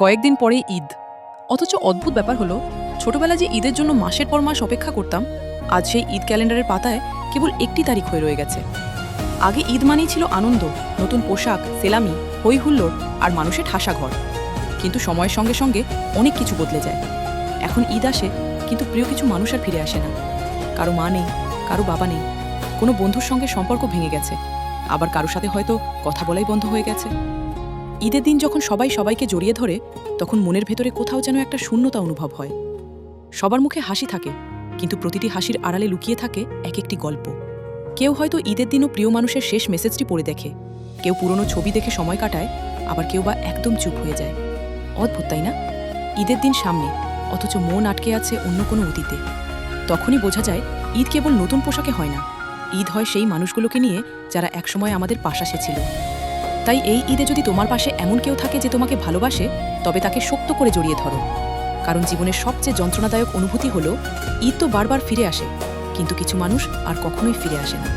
কয়েকদিন পরেই ঈদ। অথচ অদ্ভুত ব্যাপার হলো, ছোটবেলায় যে ঈদের জন্য মাসের পর মাস অপেক্ষা করতাম, আজ সেই ঈদ ক্যালেন্ডারের পাতায় কেবল একটি তারিখ হয়ে রয়ে গেছে। আগে ঈদ মানেই ছিল আনন্দ, নতুন পোশাক, সেলামি, হই হুল্লোড় আর মানুষের ঠাসা ঘর। কিন্তু সময়ের সঙ্গে সঙ্গে অনেক কিছু বদলে যায়। এখন ঈদ আসে, কিন্তু প্রিয় কিছু মানুষ আর ফিরে আসে না। কারো মা নেই, কারো বাবা নেই, কোনো বন্ধুর সঙ্গে সম্পর্ক ভেঙে গেছে, আবার কারো সাথে হয়তো কথা বলাই বন্ধ হয়ে গেছে। ঈদের দিন যখন সবাই সবাইকে জড়িয়ে ধরে, তখন মনের ভেতরে কোথাও যেন একটা শূন্যতা অনুভব হয়। সবার মুখে হাসি থাকে, কিন্তু প্রতিটি হাসির আড়ালে লুকিয়ে থাকে এক একটি গল্প। কেউ হয়তো ঈদের দিনও প্রিয় মানুষের শেষ মেসেজটি পড়ে দেখে, কেউ পুরনো ছবি দেখে সময় কাটায়, আবার কেউ বা একদম চুপ হয়ে যায়। অদ্ভুত, তাই না? ঈদের দিন সামনে, অথচ মন আটকে আছে অন্য কোনো অতীতে। তখনই বোঝা যায়, ঈদ কেবল নতুন পোশাকে হয় না, ঈদ হয় সেই মানুষগুলোকে নিয়ে যারা একসময় আমাদের পাশাসে ছিল। তাই এই ঈদে যদি তোমার পাশে এমন কেউ থাকে যে তোমাকে ভালোবাসে, তবে তাকে শক্ত করে জড়িয়ে ধরো। কারণ জীবনের সবচেয়ে যন্ত্রণাদায়ক অনুভূতি হলো, ঈদ তো বারবার ফিরে আসে, কিন্তু কিছু মানুষ আর কখনোই ফিরে আসে না।